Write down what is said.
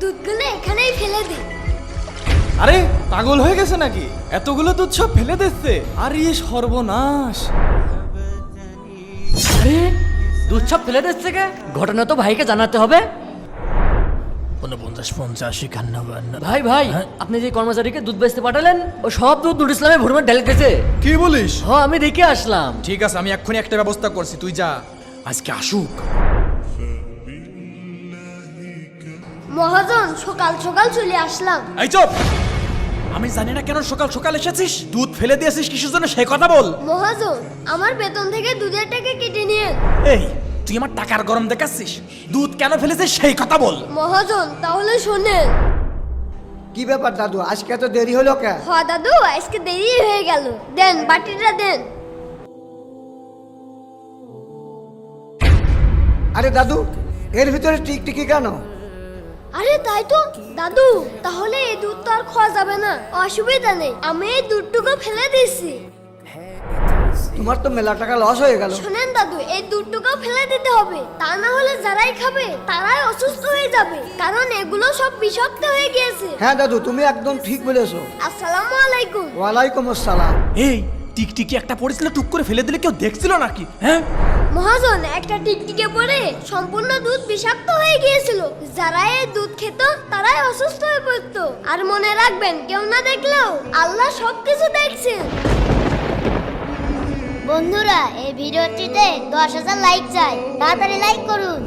দুধগুলো এখানেই ফেলে দে। আরে পাগল হয়ে গেছে নাকি? এতগুলো দুধ সব ফেলে দিচ্ছে। আরে সর্বনাশ! আরে দুধ সব ফেলে দিচ্ছে কে? ঘটনা তো ভাইকে জানাতে হবে। 49, 50, 51। ভাই ভাই, আপনি যে কর্মচারীকে দুধ বেচতে পাঠালেন ও সব দুধ নুর ইসলামে ভরমে ঢেলে গেছে। কি বলিস? হ, আমি দেখে আসলাম। ঠিক আছে, আমি এক্ষুনি একটা ব্যবস্থা করছি, তুই যা। আজকে আসুক। মহাজন, সকাল সকাল চলে আসলাম। এই চুপ! আমি জানি না কেন সকাল সকাল এসেছিস। দুধ ফেলে দিয়েছিস কিসের জন্য সে কথা বল। মহাজন, আমার বেতন থেকে দুধের টাকা কেটে নিয়ে। এই, তুই আমার টাকার গরম দেখাচ্ছিস? দুধ কেন ফেলেছিস সেই কথা বল। মহাজন, তাহলে শোনেন। কি ব্যাপার দাদু, আজকে এত দেরি হলো কে? হ দাদু, আজকে দেরি হয়ে গেল। দেন বাটিটা দেন। আরে দাদু, এর ভিতরে টিকটিকি কেন? আরে তাই তো দাদু, তাহলে এই দুধ তো আর খাওয়া যাবে না। অসুবিধা নেই, আমি এই দুধটুকু ফেলে দিচ্ছি। তোমার তো মেলা টাকা লস হয়ে গেল। শোনেন দাদু, এই দুধটুকু ফেলে দিতে হবে, তা না হলে যারাই খাবে তারাই অসুস্থ হয়ে যাবে, কারণ এগুলো সব বিষাক্ত হয়ে গিয়েছে। হ্যাঁ দাদু, তুমি একদম ঠিক বলেছো। আসসালামু আলাইকুম। ওয়ালাইকুম আসসালাম। এই, টিকটিকি একটা পড়েছিল, টুক করে ফেলে দিলে কেউ দেখছিল নাকি? হ্যাঁ, মহাজন, একটা টিকটিকে পড়ে সম্পূর্ণ দুধ বিষাক্ত হয়ে গিয়েছিল। যারা এই দুধ খেত তারাই অসুস্থ হয়ে পড়তো। আর মনে রাখবেন, কেউ না দেখলেও আল্লাহ সবকিছু দেখছেন। বন্ধুরা, এই ভিডিওটিতে 10,000 লাইক চাই, তাড়াতাড়ি লাইক করুন।